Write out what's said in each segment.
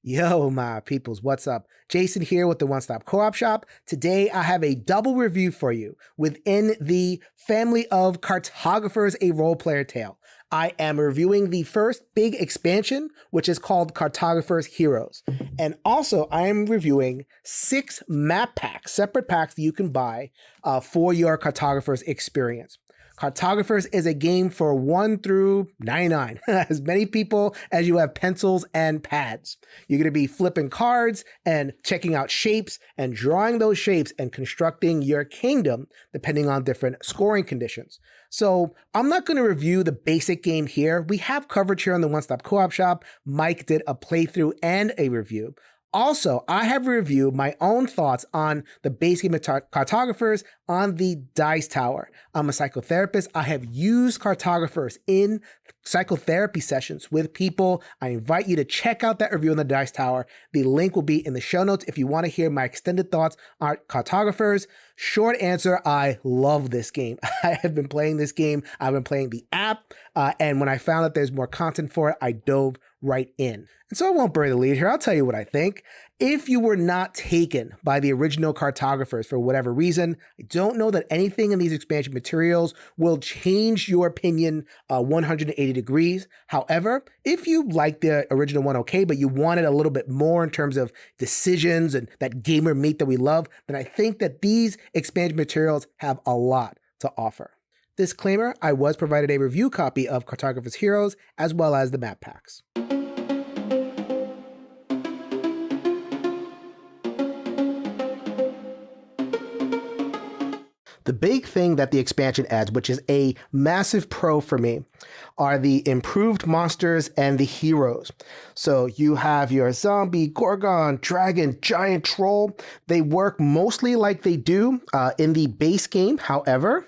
Yo, my peoples, what's up? Jason here with the One Stop Co-op Shop. Today, I have a double review for you within the family of Cartographers, a role-player tale. I am reviewing the first big expansion, which is called Cartographers Heroes. And also, I am reviewing 6 map packs, separate packs that you can buy for your Cartographers experience. Cartographers is a game for 1 through 99, as many people as you have pencils and pads. You're going to be flipping cards and checking out shapes and drawing those shapes and constructing your kingdom depending on different scoring conditions. So I'm not going to review the basic game here. We have coverage here on the One Stop Co-op Shop. Mike did a playthrough and a review. Also, I have reviewed my own thoughts on the base game of Cartographers on the Dice Tower. I'm a psychotherapist. I have used Cartographers in psychotherapy sessions with people. I invite you to check out that review on the Dice Tower. The link will be in the show notes if you want to hear my extended thoughts on Cartographers. Short answer, I love this game. I have been playing this game. I've been playing the app, and when I found that there's more content for it, I dove right in. And so I won't bury the lead here. I'll tell you what I think. If you were not taken by the original Cartographers for whatever reason, I don't know that anything in these expansion materials will change your opinion 180 degrees. However, if you like the original one okay, but you wanted a little bit more in terms of decisions and that gamer meat that we love, then I think that these expansion materials have a lot to offer. Disclaimer, I was provided a review copy of Cartographers Heroes as well as the map packs. The big thing that the expansion adds, which is a massive pro for me, are the improved monsters and the heroes. So you have your zombie, gorgon, dragon, giant troll. They work mostly like they do in the base game. However,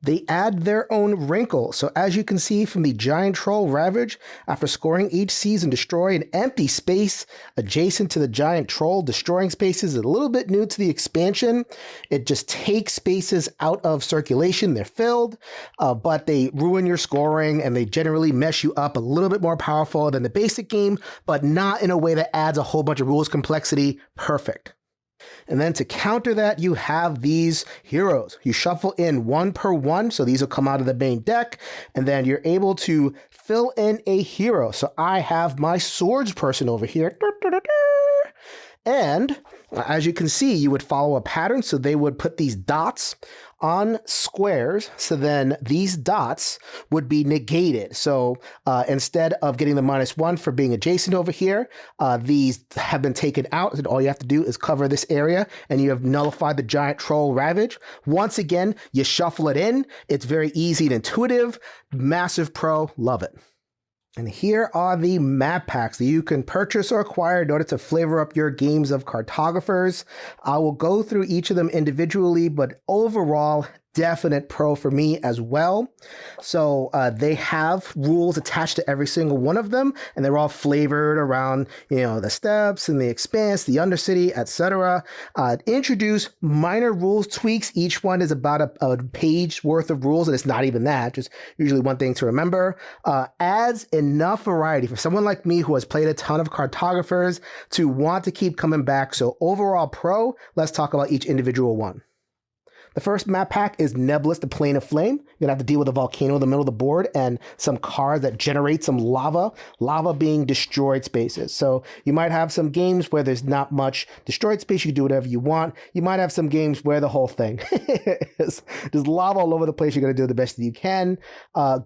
they add their own wrinkle. So as you can see from the giant troll Ravage, after scoring each season, destroy an empty space adjacent to the giant troll. Destroying spaces is a little bit new to the expansion. It just takes spaces out of circulation. They're filled, but they ruin your scoring and they generally mess you up a little bit more powerful than the basic game, but not in a way that adds a whole bunch of rules complexity. Perfect. And then to counter that, you have these heroes. You shuffle in 1 per 1, so these will come out of the main deck, and then you're able to fill in a hero. So I have my swords person over here. And as you can see, you would follow a pattern, so they would put these dots on squares, so then these dots would be negated. So instead of getting the -1 for being adjacent over here, these have been taken out, and all you have to do is cover this area, and you have nullified the giant troll Ravage. Once again, you shuffle it in. It's very easy and intuitive. Massive pro, love it. And here are the map packs that you can purchase or acquire in order to flavor up your games of Cartographers. I will go through each of them individually, but overall, definite pro for me as well. So they have rules attached to every single one of them, and they're all flavored around, the steps and the expanse, the Undercity, etc. Introduce minor rules tweaks. Each one is about a page worth of rules, and it's not even that, just usually one thing to remember. Adds enough variety for someone like me who has played a ton of Cartographers to want to keep coming back. So overall pro, let's talk about each individual one. The first map pack is Nebulous, the Plane of Flame. You're going to have to deal with a volcano in the middle of the board and some cards that generate some lava being destroyed spaces. So you might have some games where there's not much destroyed space. You can do whatever you want. You might have some games where the whole thing is there's lava all over the place. You're going to do the best that you can.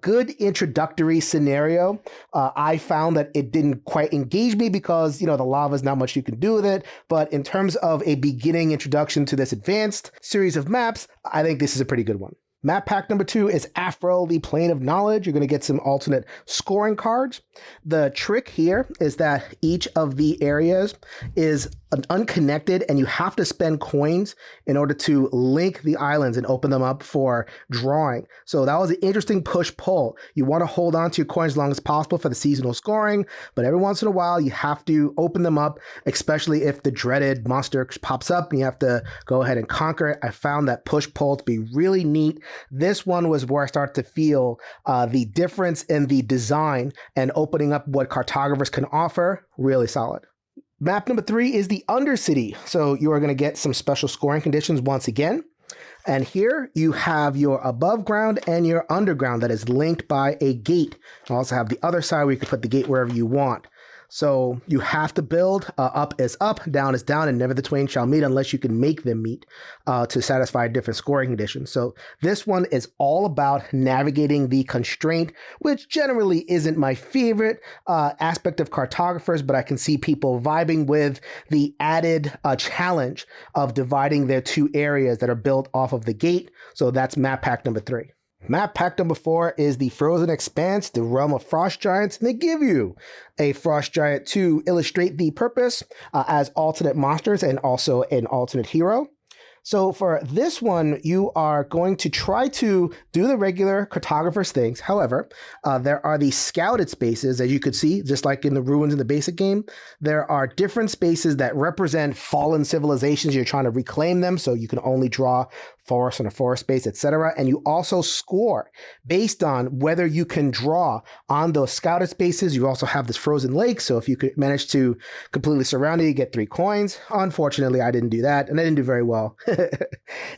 Good introductory scenario. I found that it didn't quite engage me because, the lava is not much you can do with it. But in terms of a beginning introduction to this advanced series of maps, I think this is a pretty good one. Map pack number 2 is Afro, the Plane of Knowledge. You're going to get some alternate scoring cards. The trick here is that each of the areas is unconnected, and you have to spend coins in order to link the islands and open them up for drawing. So that was an interesting push-pull. You want to hold on to your coins as long as possible for the seasonal scoring, but every once in a while you have to open them up, especially if the dreaded monster pops up and you have to go ahead and conquer it. I found that push-pull to be really neat. This one was where I started to feel the difference in the design and opening up what Cartographers can offer. Really solid. Map number 3 is the Undercity. So you are going to get some special scoring conditions once again. And here you have your above ground and your underground that is linked by a gate. You also have the other side where you can put the gate wherever you want. So you have to build up is up, down is down, and never the twain shall meet unless you can make them meet to satisfy different scoring conditions. So this one is all about navigating the constraint, which generally isn't my favorite aspect of Cartographers, but I can see people vibing with the added challenge of dividing their two areas that are built off of the gate. So that's map pack number 3. Map pack number 4 is the Frozen Expanse, the realm of frost giants, and they give you a frost giant to illustrate the purpose as alternate monsters and also an alternate hero. So for this one, you are going to try to do the regular Cartographers things. However, there are these scouted spaces, as you could see, just like in the ruins in the basic game. There are different spaces that represent fallen civilizations. You're trying to reclaim them, so you can only draw forest and a forest space, etc. And you also score based on whether you can draw on those scouted spaces. You also have this frozen lake, so if you could manage to completely surround it, you get 3 coins. Unfortunately, I didn't do that, and I didn't do very well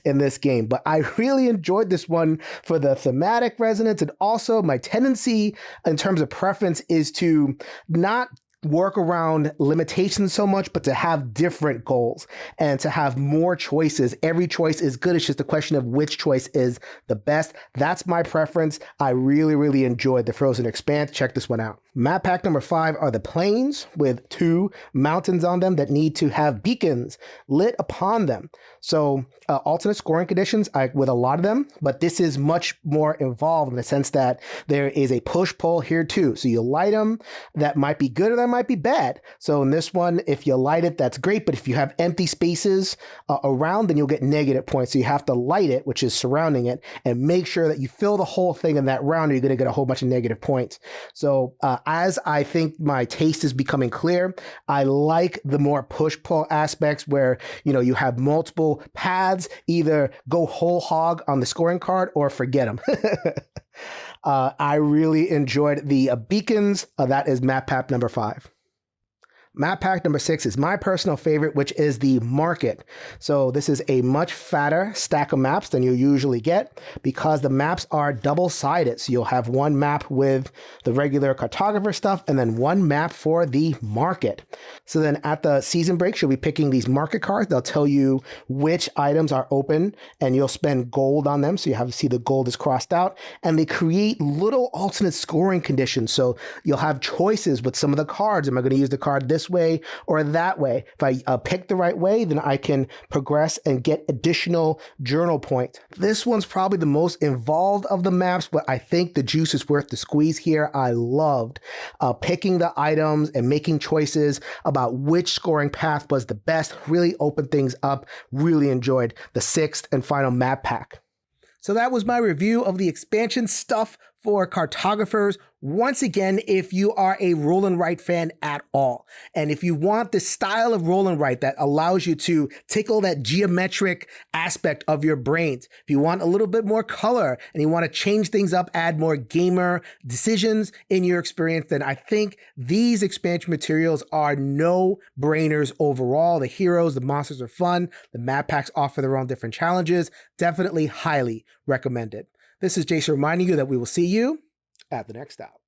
in this game. But I really enjoyed this one for the thematic resonance, and also my tendency in terms of preference is to not work around limitations so much, but to have different goals and to have more choices. Every choice is good. It's just a question of which choice is the best. That's my preference. I really, really enjoyed the Frozen Expanse. Check this one out. Map pack number 5 are the plains with 2 mountains on them that need to have beacons lit upon them. So alternate scoring conditions with a lot of them, but this is much more involved in the sense that there is a push-pull here too. So you light them, that might be good or that might be bad. So in this one, if you light it, that's great. But if you have empty spaces around, then you'll get negative points. So you have to light it, which is surrounding it, and make sure that you fill the whole thing in that round, or you're going to get a whole bunch of negative points. So as I think my taste is becoming clear, I like the more push-pull aspects where, you know, you have multiple paths, either go whole hog on the scoring card or forget them. I really enjoyed the beacons. That is map pack number 5. Map pack number 6 is my personal favorite, which is the market. So this is a much fatter stack of maps than you usually get because the maps are double-sided. So you'll have one map with the regular cartographer stuff and then one map for the market. So then at the season break, you'll be picking these market cards. They'll tell you which items are open and you'll spend gold on them. So you have to see the gold is crossed out, and they create little alternate scoring conditions. So you'll have choices with some of the cards. Am I going to use the card this way or that way? If I pick the right way, then I can progress and get additional journal points. This one's probably the most involved of the maps, but I think the juice is worth the squeeze here. I loved picking the items and making choices about which scoring path was the best. Really opened things up. Really enjoyed the 6th and final map pack. So that was my review of the expansion stuff for Cartographers. Once again, if you are a roll and write fan at all, and if you want the style of roll and write that allows you to tickle that geometric aspect of your brains, if you want a little bit more color and you want to change things up, add more gamer decisions in your experience, then I think these expansion materials are no-brainers overall. The heroes, the monsters are fun. The map packs offer their own different challenges. Definitely highly recommended. This is Jason reminding you that we will see you at the next stop.